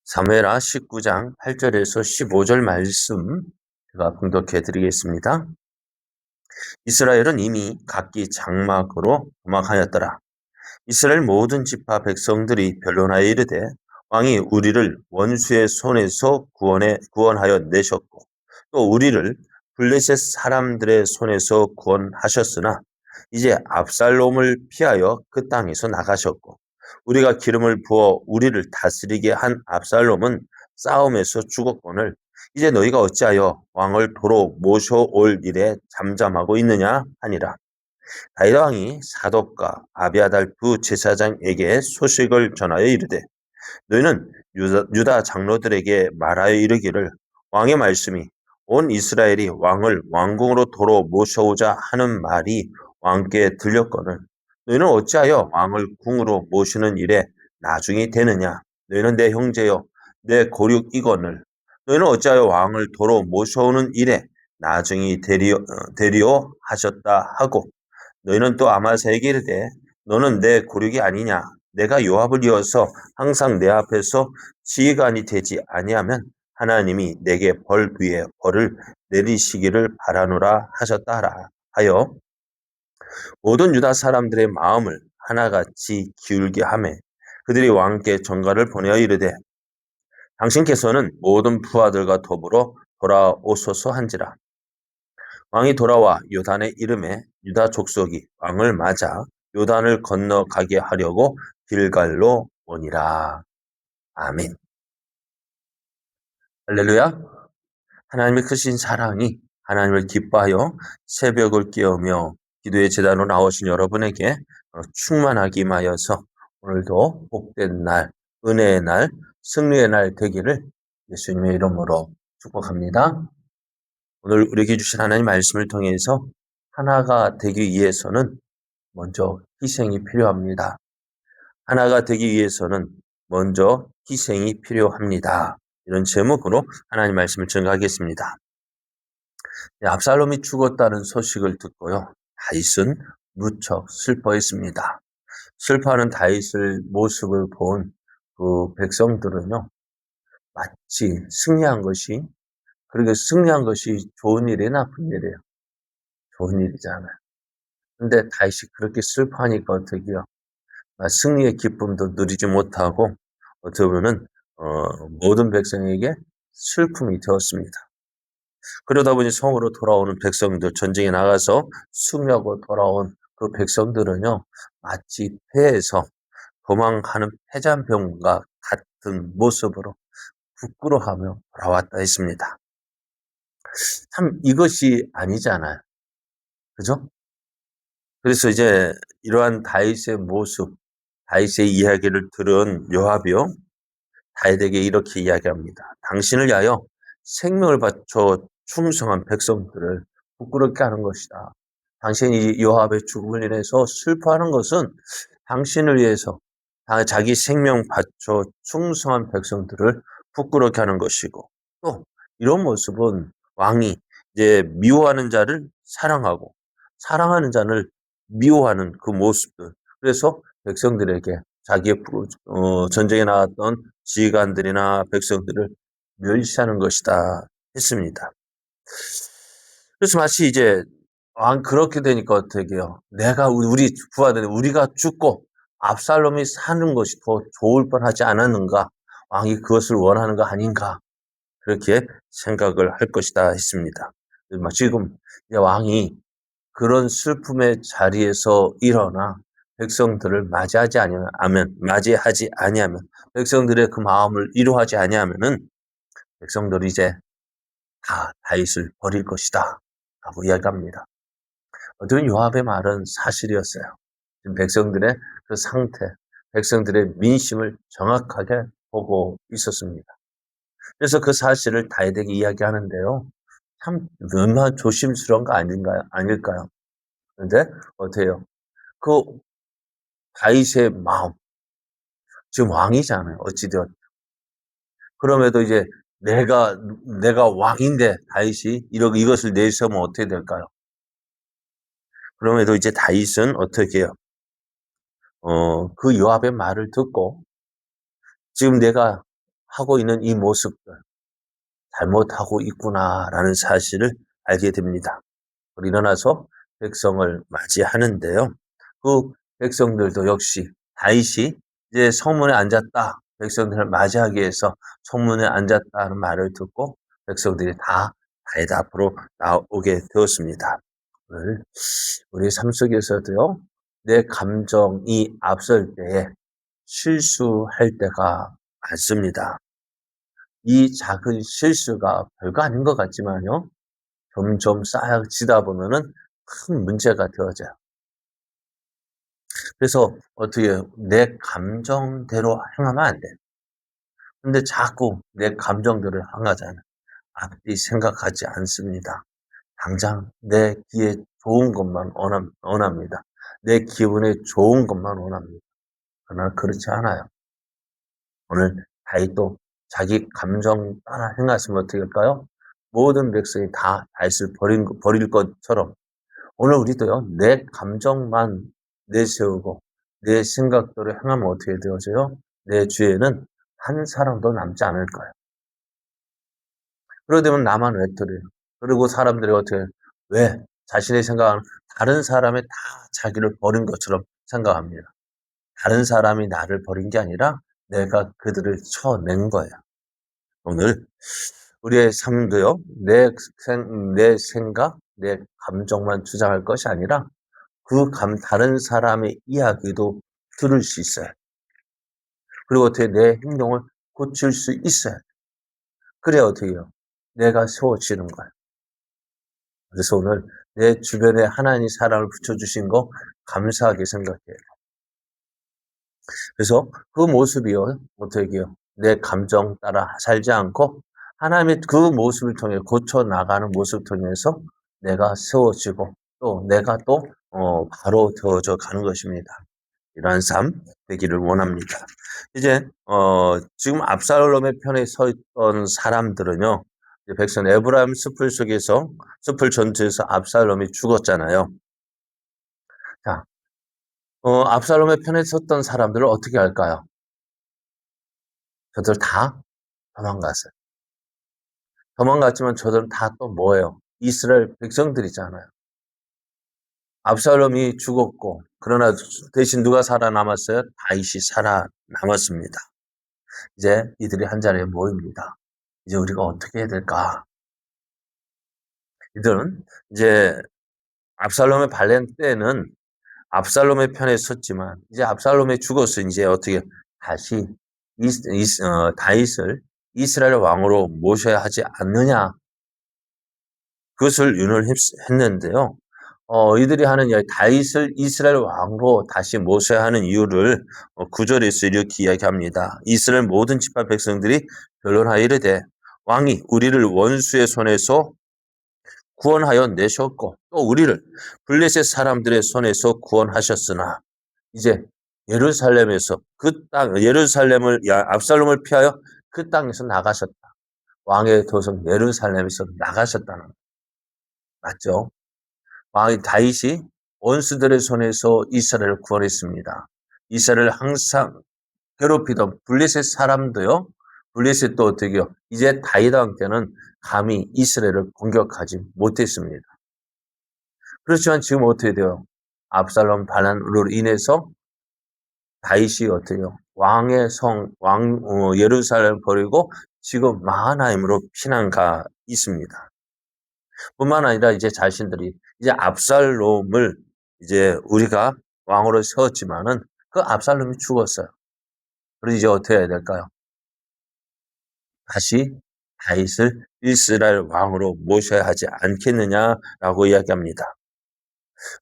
사무엘하 19장 8절에서 15절 말씀 제가 봉독해 드리겠습니다. 이스라엘은 이미 각기 장막으로 도망하였더라. 이스라엘 모든 지파 백성들이 변론하여 이르되 왕이 우리를 원수의 손에서 구원하여 내셨고 또 우리를 블레셋 사람들의 손에서 구원하셨으나 이제 압살롬을 피하여 그 땅에서 나가셨고 우리가 기름을 부어 우리를 다스리게 한 압살롬은 싸움에서 죽었거늘 이제 너희가 어찌하여 왕을 도로 모셔올 일에 잠잠하고 있느냐 하니라. 다윗 왕이 사독과 아비아달 두 제사장에게 소식을 전하여 이르되 너희는 유다 장로들에게 말하여 이르기를 왕의 말씀이 온 이스라엘이 왕을 왕궁으로 도로 모셔오자 하는 말이 왕께 들렸거늘 너희는 어찌하여 왕을 궁으로 모시는 일에 나중이 되느냐. 너희는 내 형제여 내 고륙이거늘 너희는 어찌하여 왕을 도로 모셔오는 일에 나중이 되리오 하셨다 하고 너희는 또 아마사에게 이르되 너는 내 고륙이 아니냐. 내가 요압을 이어서 항상 내 앞에서 지휘관이 되지 아니하면 하나님이 내게 벌 위에 벌을 내리시기를 바라노라 하셨다 하여 모든 유다 사람들의 마음을 하나같이 기울게 하매 그들이 왕께 전가를 보내어 이르되 당신께서는 모든 부하들과 더불어 돌아오소서 한지라. 왕이 돌아와 요단의 이름에 유다 족속이 왕을 맞아 요단을 건너가게 하려고 길갈로 오니라. 아멘. 할렐루야. 하나님의 크신 사랑이 하나님을 기뻐하여 새벽을 깨우며 기도의 제단으로 나오신 여러분에게 충만하기 임하여서 오늘도 복된 날, 은혜의 날, 승리의 날 되기를 예수님의 이름으로 축복합니다. 오늘 우리에게 주신 하나님 말씀을 통해서 하나가 되기 위해서는 먼저 희생이 필요합니다. 하나가 되기 위해서는 먼저 희생이 필요합니다. 이런 제목으로 하나님 말씀을 전가하겠습니다. 압살롬이 죽었다는 소식을 듣고요. 다윗은 무척 슬퍼했습니다. 슬퍼하는 다윗의 모습을 본 그 백성들은요. 마치 승리한 것이 그렇게 승리한 것이 좋은 일이에요, 나쁜 일이에요? 좋은 일이잖아요. 근데 다윗이 그렇게 슬퍼하니까 어떡해요? 승리의 기쁨도 누리지 못하고 어떻게 보면은 모든 백성에게 슬픔이 되었습니다. 그러다 보니 성으로 돌아오는 백성들, 전쟁에 나가서 승리하고 돌아온 그 백성들은요, 마치 패해서 도망하는 패잔병과 같은 모습으로 부끄러워하며 돌아왔다 했습니다. 참 이것이 아니잖아요. 그죠? 그래서 이제 이러한 다윗의 모습, 다윗의 이야기를 들은 요압이요, 다윗에게 이렇게 이야기합니다. 당신을 위하여 생명을 바쳐 충성한 백성들을 부끄럽게 하는 것이다. 당신이 요압의 죽음을 인해서 슬퍼하는 것은 당신을 위해서 자기 생명 바쳐 충성한 백성들을 부끄럽게 하는 것이고 또 이런 모습은 왕이 이제 미워하는 자를 사랑하고 사랑하는 자를 미워하는 그 모습들. 그래서 백성들에게 자기의 전쟁에 나왔던 지휘관들이나 백성들을 멸시하는 것이다 했습니다. 그래서 마치 이제 그렇게 되니까 어떻게 해요? 우리 부하들 우리가 죽고 압살롬이 사는 것이 더 좋을 뻔하지 않았는가? 왕이 그것을 원하는 거 아닌가? 그렇게 생각을 할 것이다 했습니다. 지금 왕이 그런 슬픔의 자리에서 일어나 백성들을 맞이하지 아니하면 백성들의 그 마음을 위로하지 아니하면은 백성들이 이제 다 다윗을 버릴 것이다 라고 이야기합니다. 어떤 요압의 말은 사실이었어요. 지금 백성들의 그 상태, 백성들의 민심을 정확하게 보고 있었습니다. 그래서 그 사실을 다윗에게 이야기하는데요. 참 얼마나 조심스러운 거 아닐까요? 그런데 어때요? 그 다윗의 마음, 지금 왕이잖아요. 어찌되었든. 그럼에도 이제 내가 왕인데 다윗이 이것을 내세우면 어떻게 될까요? 그럼에도 이제 다윗은 어떻게 해요? 그 요압의 말을 듣고 지금 내가 하고 있는 이 모습들 잘못하고 있구나라는 사실을 알게 됩니다. 일어나서 백성을 맞이하는데요. 그 백성들도 역시 다윗이 이제 성문에 앉았다. 백성들을 맞이하기 위해서 성문에 앉았다는 말을 듣고 백성들이 다 다윗 앞으로 나오게 되었습니다. 오늘 우리 삶 속에서도요. 내 감정이 앞설 때에 실수할 때가 많습니다. 이 작은 실수가 별거 아닌 것 같지만요. 점점 쌓여지다 보면은 큰 문제가 되어져요. 그래서 어떻게 해요? 내 감정대로 행하면 안 돼. 근데 자꾸 내 감정대로 행하잖아요. 앞뒤 생각하지 않습니다. 당장 내 귀에 좋은 것만 원합니다. 내 기분에 좋은 것만 원합니다. 그러나 그렇지 않아요. 오늘 다윗도 자기 감정 따라 행하시면 어떻게 할까요? 모든 백성이 다 다윗을 버릴 것처럼 오늘 우리도요, 내 감정만 내세우고 내 생각대로 행하면 어떻게 되어져요? 내 주위에는 한 사람도 남지 않을 거예요. 그러다 보면 나만 외톨이에요. 그리고 사람들이 어떻게, 왜? 자신의 생각은 다른 사람이 다 자기를 버린 것처럼 생각합니다. 다른 사람이 나를 버린 게 아니라 내가 그들을 쳐낸 거예요. 오늘 우리의 삶도요, 내 생각, 내 감정만 주장할 것이 아니라 다른 사람의 이야기도 들을 수 있어요. 그리고 어떻게 내 행동을 고칠 수 있어요. 그래야 어떻게 해요? 내가 세워지는 거예요. 그래서 오늘 내 주변에 하나님 사랑을 붙여주신 거 감사하게 생각해요. 그래서 그 모습이요, 어떻게 해요? 내 감정 따라 살지 않고 하나님의 그 모습을 통해 고쳐 나가는 모습을 통해서 내가 세워지고 또 내가 또 바로 되어져 가는 것입니다. 이러한 삶 되기를 원합니다. 이제 지금 압살롬의 편에 서 있던 사람들은요. 백성 에브라임 숲을 전투에서 압살롬이 죽었잖아요. 자, 압살롬의 편에 섰던 사람들을 어떻게 할까요? 저들 다 도망갔어요. 도망갔지만 저들은 다 또 뭐예요? 이스라엘 백성들이잖아요. 압살롬이 죽었고 그러나 대신 누가 살아남았어요? 다윗이 살아남았습니다. 이제 이들이 한 자리에 모입니다. 이제 우리가 어떻게 해야 될까? 이들은 이제 압살롬의 발행 때는 압살롬의 편에 섰지만 이제 압살롬이 죽었어. 이제 어떻게 다시 다윗을 이스라엘 왕으로 모셔야 하지 않느냐? 그것을 윤회했는데요. 이들이 하는 이야기, 다윗을 이스라엘 왕으로 다시 모셔야 하는 이유를 9절에서 이렇게 이야기합니다. 이스라엘 모든 지파 백성들이 변론하여 이르되 왕이 우리를 원수의 손에서 구원하여 내셨고 또 우리를 블레셋 사람들의 손에서 구원하셨으나 이제 예루살렘에서 예루살렘을 압살롬을 피하여 그 땅에서 나가셨다. 왕의 도성 예루살렘에서 나가셨다는 거 맞죠? 왕이 다윗이 원수들의 손에서 이스라엘을 구원했습니다. 이스라엘을 항상 괴롭히던 블레셋 사람도요. 블레셋도 어떻게요? 이제 다윗과 함께는 감히 이스라엘을 공격하지 못했습니다. 그렇지만 지금 어떻게 돼요? 압살롬 반란으로 인해서 다윗이 어때요? 예루살렘을 버리고 지금 마하나임으로 피난가 있습니다. 뿐만 아니라 이제 자신들이 이제 압살롬을 이제 우리가 왕으로 세웠지만은 그 압살롬이 죽었어요. 그래서 이제 어떻게 해야 될까요? 다시 다윗을 이스라엘 왕으로 모셔야 하지 않겠느냐라고 이야기합니다.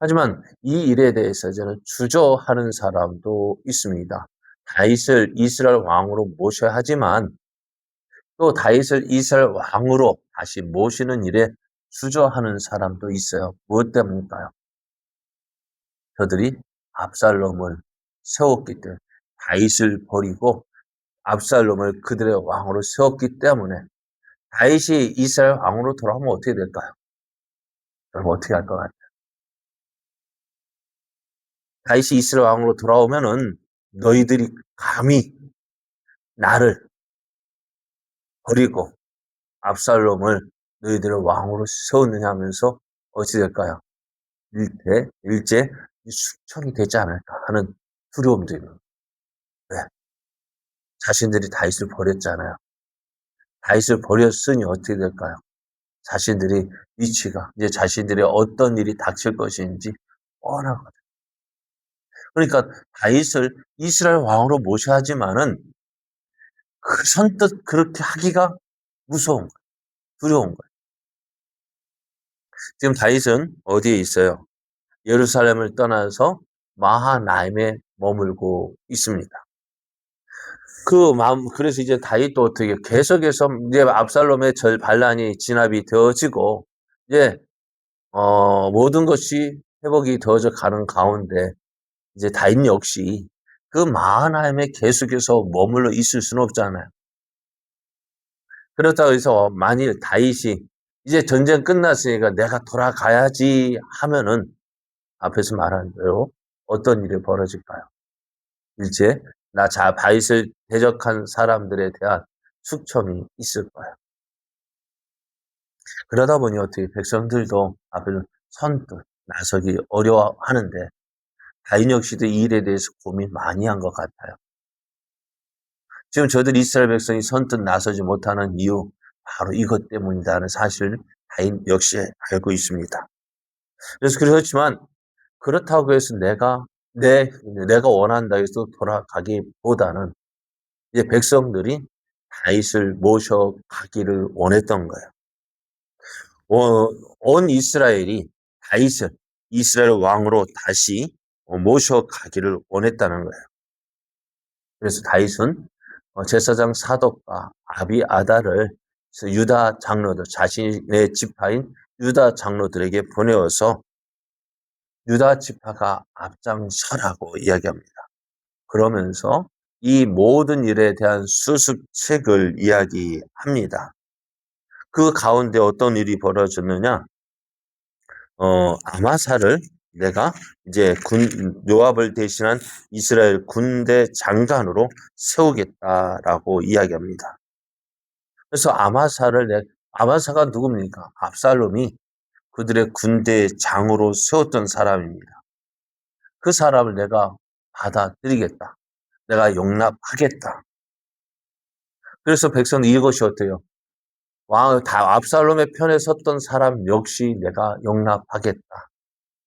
하지만 이 일에 대해서 저는 주저하는 사람도 있습니다. 다윗을 이스라엘 왕으로 모셔야 하지만 또 다윗을 이스라엘 왕으로 다시 모시는 일에 주저하는 사람도 있어요. 무엇 때문일까요? 저들이 압살롬을 세웠기 때문에 다윗을 버리고 압살롬을 그들의 왕으로 세웠기 때문에 다윗이 이스라엘 왕으로 돌아오면 어떻게 될까요? 여러분 어떻게 할 것 같아요? 다윗이 이스라엘 왕으로 돌아오면은 너희들이 감히 나를 버리고 압살롬을 너희들의 왕으로 세우느냐 하면서 어찌 될까요? 일제 숙청이 되지 않을까 하는 두려움도 있는. 왜? 자신들이 다윗을 버렸잖아요. 다윗을 버렸으니 어떻게 될까요? 자신들이 위치가 이제 자신들의 어떤 일이 닥칠 것인지 뻔하거든. 그러니까 다윗을 이스라엘 왕으로 모셔야 하지만은 그 선뜻 그렇게 하기가 무서운 거예요. 두려운 거예요. 지금 다윗은 어디에 있어요? 예루살렘을 떠나서 마하나임에 머물고 있습니다. 그 마음, 그래서 이제 다윗도 어떻게 계속해서 이제 압살롬의 반란이 진압이 되어지고, 이제, 모든 것이 회복이 되어져 가는 가운데, 이제 다윗 역시 그 마하나임에 계속해서 머물러 있을 수는 없잖아요. 그렇다고 해서 만일 다윗이 이제 전쟁 끝났으니까 내가 돌아가야지 하면은 앞에서 말한 대로 어떤 일이 벌어질까요? 일제 다윗을 대적한 사람들에 대한 숙청이 있을 거예요. 그러다 보니 어떻게 백성들도 앞에서 선뜻 나서기 어려워하는데 다윗 역시도 이 일에 대해서 고민 많이 한 것 같아요. 지금 저들 이스라엘 백성이 선뜻 나서지 못하는 이유 바로 이것 때문이라는 사실을 다윗 역시 알고 있습니다. 그래서 그렇지만 그렇다고 해서 내가 원한다 해서 돌아가기보다는 이제 백성들이 다윗을 모셔가기를 원했던 거예요. 온 이스라엘이 다윗을 이스라엘 왕으로 다시 모셔가기를 원했다는 거예요. 그래서 다윗은 제사장 사독과 아비아달을 유다 장로들, 자신의 지파인 유다 장로들에게 보내어서 유다 지파가 앞장서라고 이야기합니다. 그러면서 이 모든 일에 대한 수습책을 이야기합니다. 그 가운데 어떤 일이 벌어졌느냐? 아마사를 내가 이제 요압을 대신한 이스라엘 군대 장관으로 세우겠다라고 이야기합니다. 그래서 아마사가 누굽니까? 압살롬이 그들의 군대 장으로 세웠던 사람입니다. 그 사람을 내가 받아들이겠다. 내가 용납하겠다. 그래서 백성은 이것이 어때요? 압살롬의 편에 섰던 사람 역시 내가 용납하겠다.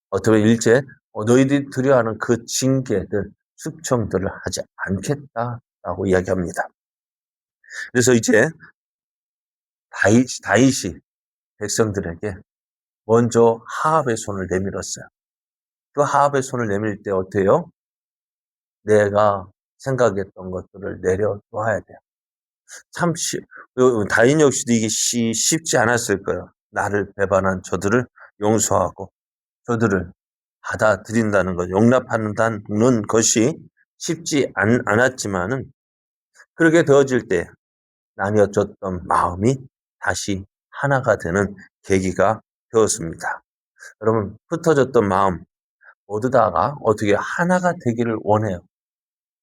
어떻게 일제 너희들이 두려워하는 그 징계들, 숙청들을 하지 않겠다라고 이야기합니다. 그래서 이제 다윗이 백성들에게 먼저 하압의 손을 내밀었어요. 그 하압의 손을 내밀 때 어때요? 내가 생각했던 것들을 내려놓아야 돼요. 다윈 역시도 이게 쉽지 않았을 거예요. 나를 배반한 저들을 용서하고 저들을 받아들인다는 것, 용납한다는 것이 쉽지 않았지만은 그렇게 되어질 때 나뉘어졌던 마음이 다시 하나가 되는 계기가 되었습니다. 여러분, 흩어졌던 마음 모두 다가 어떻게 하나가 되기를 원해요.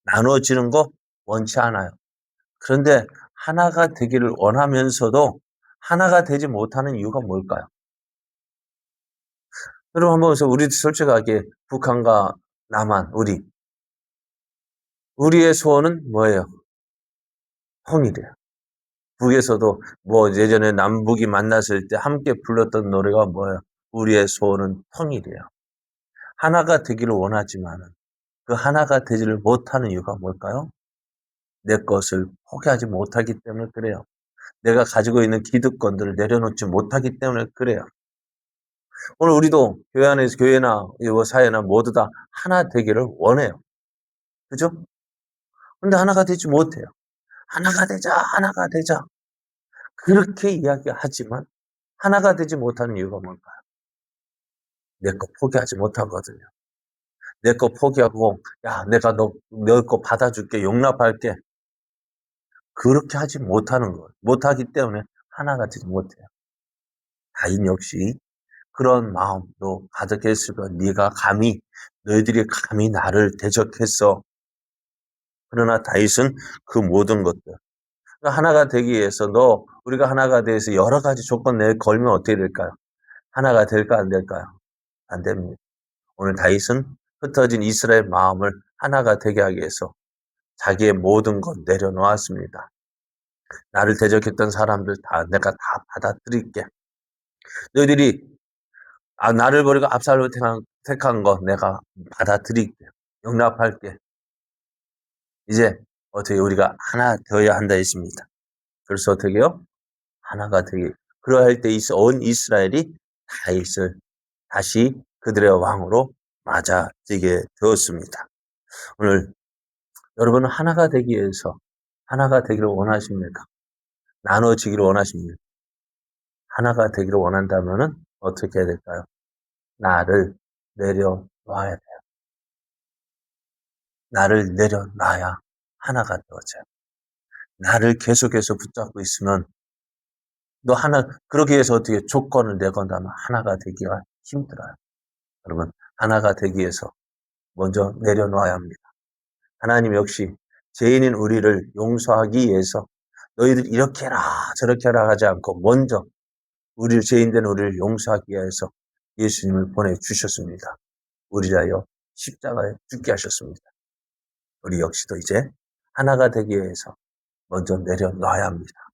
나눠지는 거 원치 않아요. 그런데 하나가 되기를 원하면서도 하나가 되지 못하는 이유가 뭘까요? 여러분 한번 우리 솔직하게 북한과 남한 우리의 소원은 뭐예요? 통일이에요. 북에서도 예전에 남북이 만났을 때 함께 불렀던 노래가 뭐예요? 우리의 소원은 통일이에요. 하나가 되기를 원하지만 그 하나가 되지를 못하는 이유가 뭘까요? 내 것을 포기하지 못하기 때문에 그래요. 내가 가지고 있는 기득권들을 내려놓지 못하기 때문에 그래요. 오늘 우리도 교회 안에서 교회나 사회나 모두 다 하나 되기를 원해요. 그죠? 근데 하나가 되지 못해요. 하나가 되자, 하나가 되자. 그렇게 이야기하지만 하나가 되지 못하는 이유가 뭘까요? 내 거 포기하지 못하거든요. 내 거 포기하고, 야, 내가 너 거 받아줄게, 용납할게. 그렇게 하지 못하는 거, 못하기 때문에 하나가 되지 못해요. 다인 역시 그런 마음도 가득했을 거야. 너희들이 감히 나를 대적했어. 그러나 다윗은 그 모든 것들, 하나가 되기 위해서 우리가 하나가 돼서 여러 가지 조건 걸면 어떻게 될까요? 하나가 될까 안 될까요? 안 됩니다. 오늘 다윗은 흩어진 이스라엘 마음을 하나가 되게 하기 위해서 자기의 모든 것 내려놓았습니다. 나를 대적했던 사람들 내가 다 받아들일게. 너희들이 나를 버리고 압살롬을 택한 거 내가 받아들일게. 용납할게. 이제 어떻게 우리가 하나 되어야 한다 했습니다. 그래서 어떻게 해요? 하나가 되게 그러할 때 온 이스라엘이 다윗을 다시 그들의 왕으로 맞아지게 되었습니다. 오늘 여러분은 하나가 되기 위해서 하나가 되기를 원하십니까? 나눠지기를 원하십니까? 하나가 되기를 원한다면은 어떻게 해야 될까요? 나를 내려놔야 돼요. 나를 내려놔야 하나가 되어져요. 나를 계속해서 붙잡고 있으면 그러기 위해서 어떻게 조건을 내건다면 하나가 되기가 힘들어요. 여러분, 하나가 되기 위해서 먼저 내려놔야 합니다. 하나님 역시 죄인인 우리를 용서하기 위해서 너희들 이렇게 해라 저렇게 해라 하지 않고 먼저 죄인된 우리를 용서하기 위해서 예수님을 보내주셨습니다. 우리를 위하여 십자가에 죽게 하셨습니다. 우리 역시도 이제 하나가 되기 위해서 먼저 내려놔야 합니다.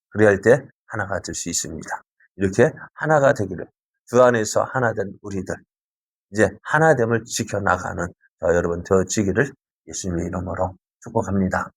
그래야 할 때 하나가 될 수 있습니다. 이렇게 하나가 되기를 주 안에서 하나 된 우리들 이제 하나됨을 지켜나가는 여러분 되어지기를 예수님의 이름으로 축복합니다.